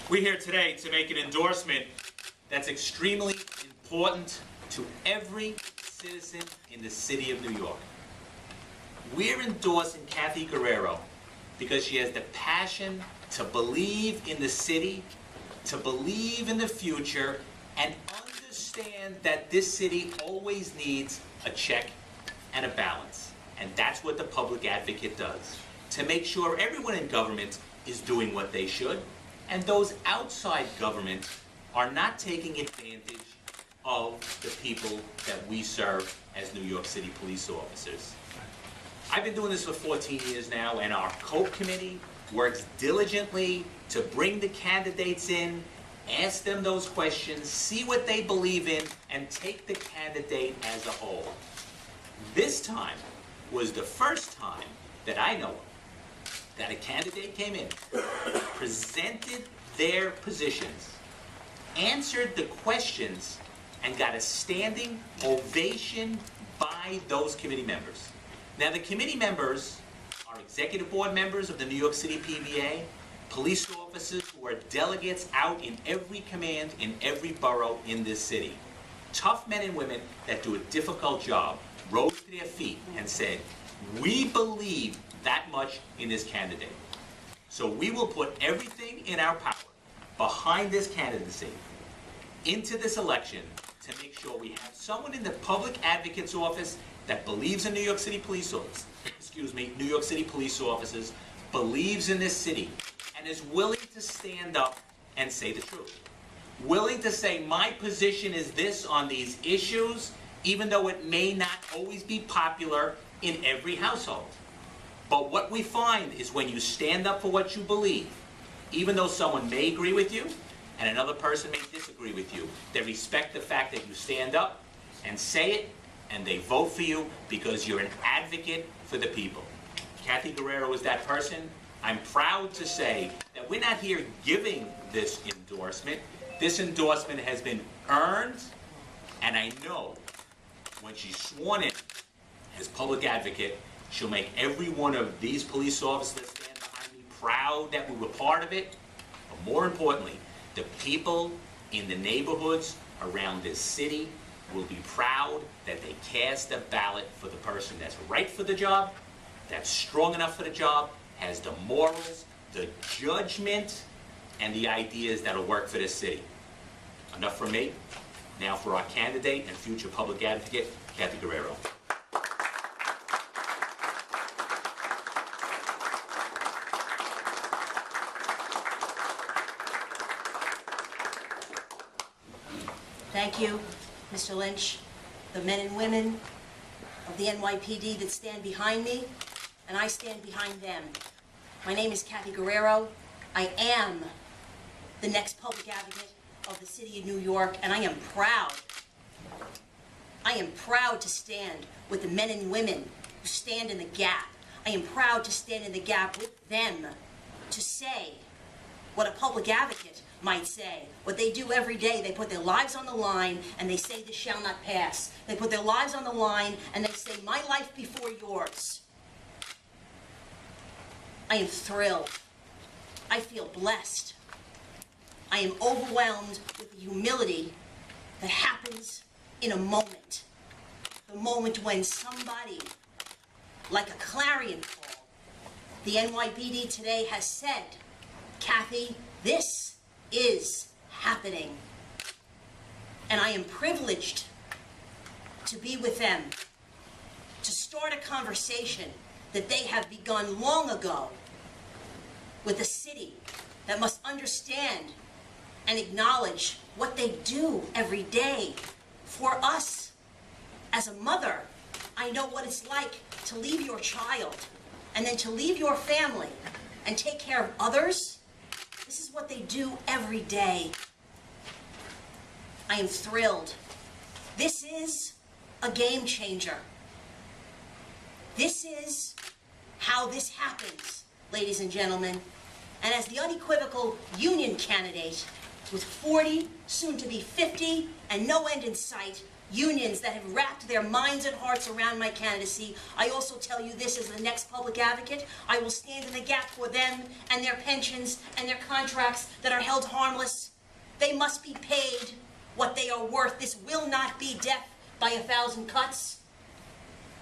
We're here today to make an endorsement that's extremely important to every citizen in the city of New York. We're endorsing Cathy Guerriero because she has the passion to believe in the city, to believe in the future, and understand that this city always needs a check and a balance. And that's what the public advocate does, to make sure everyone in government is doing what they should, and those outside government are not taking advantage of the people that we serve as New York City police officers. I've been doing this for 14 years now, and our COPE committee works diligently to bring the candidates in, ask them those questions, see what they believe in, and take the candidate as a whole. This time was the first time that I know of that a candidate came in, presented their positions, answered the questions, and got a standing ovation by those committee members. Now, the committee members are executive board members of the New York City PBA, police officers who are delegates out in every command in every borough in this city. Tough men and women that do a difficult job rose to their feet and said, we believe that much in this candidate. So we will put everything in our power behind this candidacy into this election to make sure we have someone in the public advocate's office that believes in New York City police officers, New York City police officers, believes in this city, and is willing to stand up and say the truth. Willing to say, my position is this on these issues, even though it may not always be popular in every household. But what we find is when you stand up for what you believe, even though someone may agree with you and another person may disagree with you, they respect the fact that you stand up and say it, and they vote for you because you're an advocate for the people. Cathy Guerriero is that person. I'm proud to say that we're not here giving this endorsement. This endorsement has been earned, and I know when she's sworn in as public advocate, she'll make every one of these police officers that stand behind me proud that we were part of it. But more importantly, the people in the neighborhoods around this city will be proud that they cast a ballot for the person that's right for the job, that's strong enough for the job, has the morals, the judgment, and the ideas that'll work for this city. Enough from me. Now for our candidate and future public advocate, Cathy Guerriero. Thank you, Mr. Lynch, the men and women of the NYPD that stand behind me, and I stand behind them. My name is Cathy Guerriero. I am the next public advocate of the city of New York, and I am proud. I am proud to stand with the men and women who stand in the gap. I am proud to stand in the gap with them to say what a public advocate might say. What they do every day, they put their lives on the line and they say this shall not pass. They put their lives on the line and they say my life before yours. I am thrilled. I feel blessed. I am overwhelmed with the humility that happens in a moment. The moment when somebody, like a clarion call, the NYPD today has said, Cathy, this is happening. And I am privileged to be with them, to start a conversation that they have begun long ago with a city that must understand and acknowledge what they do every day for us. As a mother, I know what it's like to leave your child and then to leave your family and take care of others. This is what they do every day. I am thrilled. This is a game changer. This is how this happens, ladies and gentlemen. And as the unequivocal union candidate with 40, soon to be 50, and no end in sight, unions that have wrapped their minds and hearts around my candidacy, I also tell you this as the next public advocate, I will stand in the gap for them and their pensions and their contracts that are held harmless. They must be paid what they are worth. This will not be death by 1,000 cuts.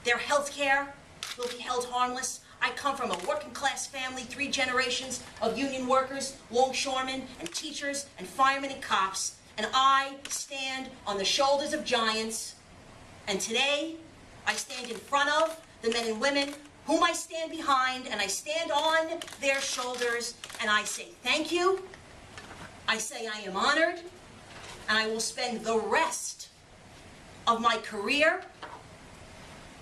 Their health care will be held harmless. I come from a working class family, 3 generations of union workers, longshoremen and teachers and firemen and cops, and I stand on the shoulders of giants. And today, I stand in front of the men and women whom I stand behind, and I stand on their shoulders, and I say thank you. I say I am honored, and I will spend the rest of my career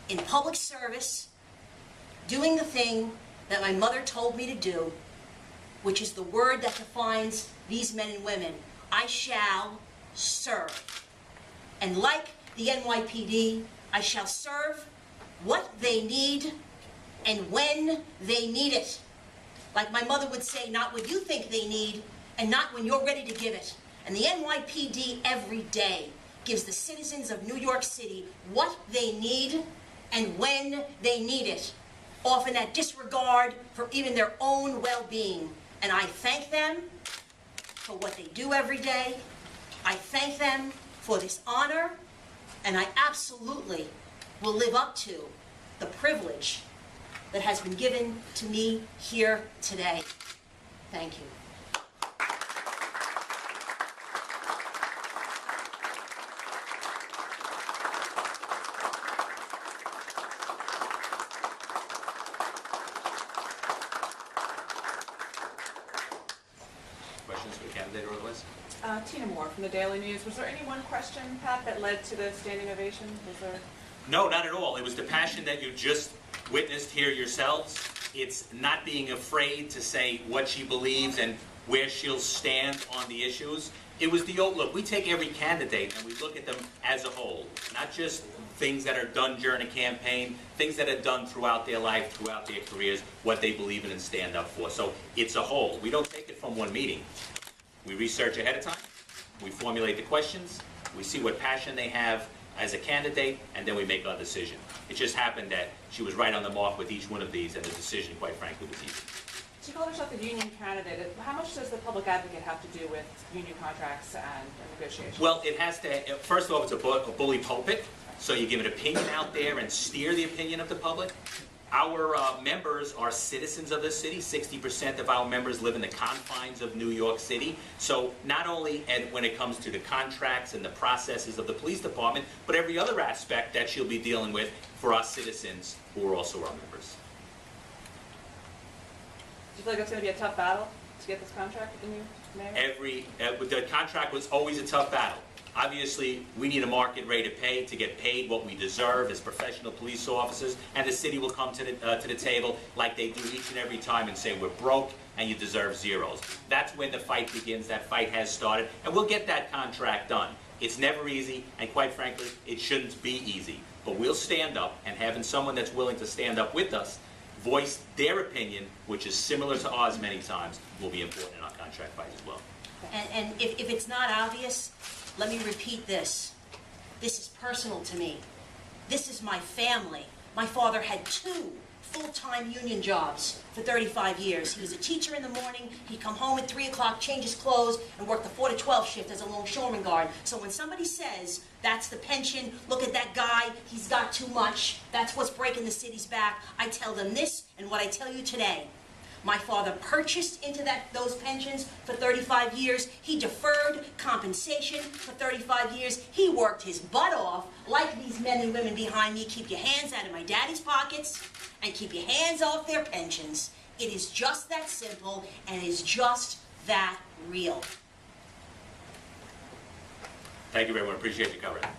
in public service doing the thing that my mother told me to do, which is the word that defines these men and women. I shall serve. And like the NYPD, I shall serve what they need and when they need it. Like my mother would say, not what you think they need and not when you're ready to give it. And the NYPD every day gives the citizens of New York City what they need and when they need it, often at disregard for even their own well-being. And I thank them for what they do every day. I thank them for this honor, and I absolutely will live up to the privilege that has been given to me here today. Thank you. Questions for the candidate or otherwise? Tina Moore from the Daily News. Was there any one question, Pat, that led to the standing ovation? Was there? No, not at all. It was the passion that you just witnessed here yourselves. It's not being afraid to say what she believes and where she'll stand on the issues. It was the old look. We take every candidate and we look at them as a whole, not just things that are done during a campaign, things that are done throughout their life, throughout their careers, what they believe in and stand up for. So it's a whole. We don't take it from one meeting. We research ahead of time, we formulate the questions, we see what passion they have as a candidate, and then we make our decision. It just happened that she was right on the mark with each one of these, and the decision, quite frankly, was easy. She called herself a union candidate. How much does the public advocate have to do with union contracts and negotiations? Well, it has to, first of all, it's a bully pulpit, so you give an opinion out there and steer the opinion of the public. Our members are citizens of the city. 60% of our members live in the confines of New York City. So not only when it comes to the contracts and the processes of the police department, but every other aspect that she'll be dealing with for our citizens who are also our members. Do you feel like it's going to be a tough battle to get this contract in you, Mayor? The contract was always a tough battle. Obviously, we need a market rate of pay to get paid what we deserve as professional police officers, and the city will come to the table like they do each and every time and say, we're broke and you deserve zeros. That's when the fight begins. That fight has started, and we'll get that contract done. It's never easy, and quite frankly, it shouldn't be easy. But we'll stand up, and having someone that's willing to stand up with us, voice their opinion, which is similar to ours many times, will be important in our contract fight as well. And if it's not obvious, let me repeat this. This is personal to me. This is my family. My father had 2 full-time union jobs for 35 years. He was a teacher in the morning. He'd come home at 3 o'clock, change his clothes, and work the 4 to 12 shift as a longshoreman guard. So when somebody says, that's the pension, look at that guy, he's got too much, that's what's breaking the city's back, I tell them this and what I tell you today. My father purchased into those pensions for 35 years. He deferred compensation for 35 years. He worked his butt off, like these men and women behind me. Keep your hands out of my daddy's pockets and keep your hands off their pensions. It is just that simple, and it is just that real. Thank you, everyone. Appreciate you covering it.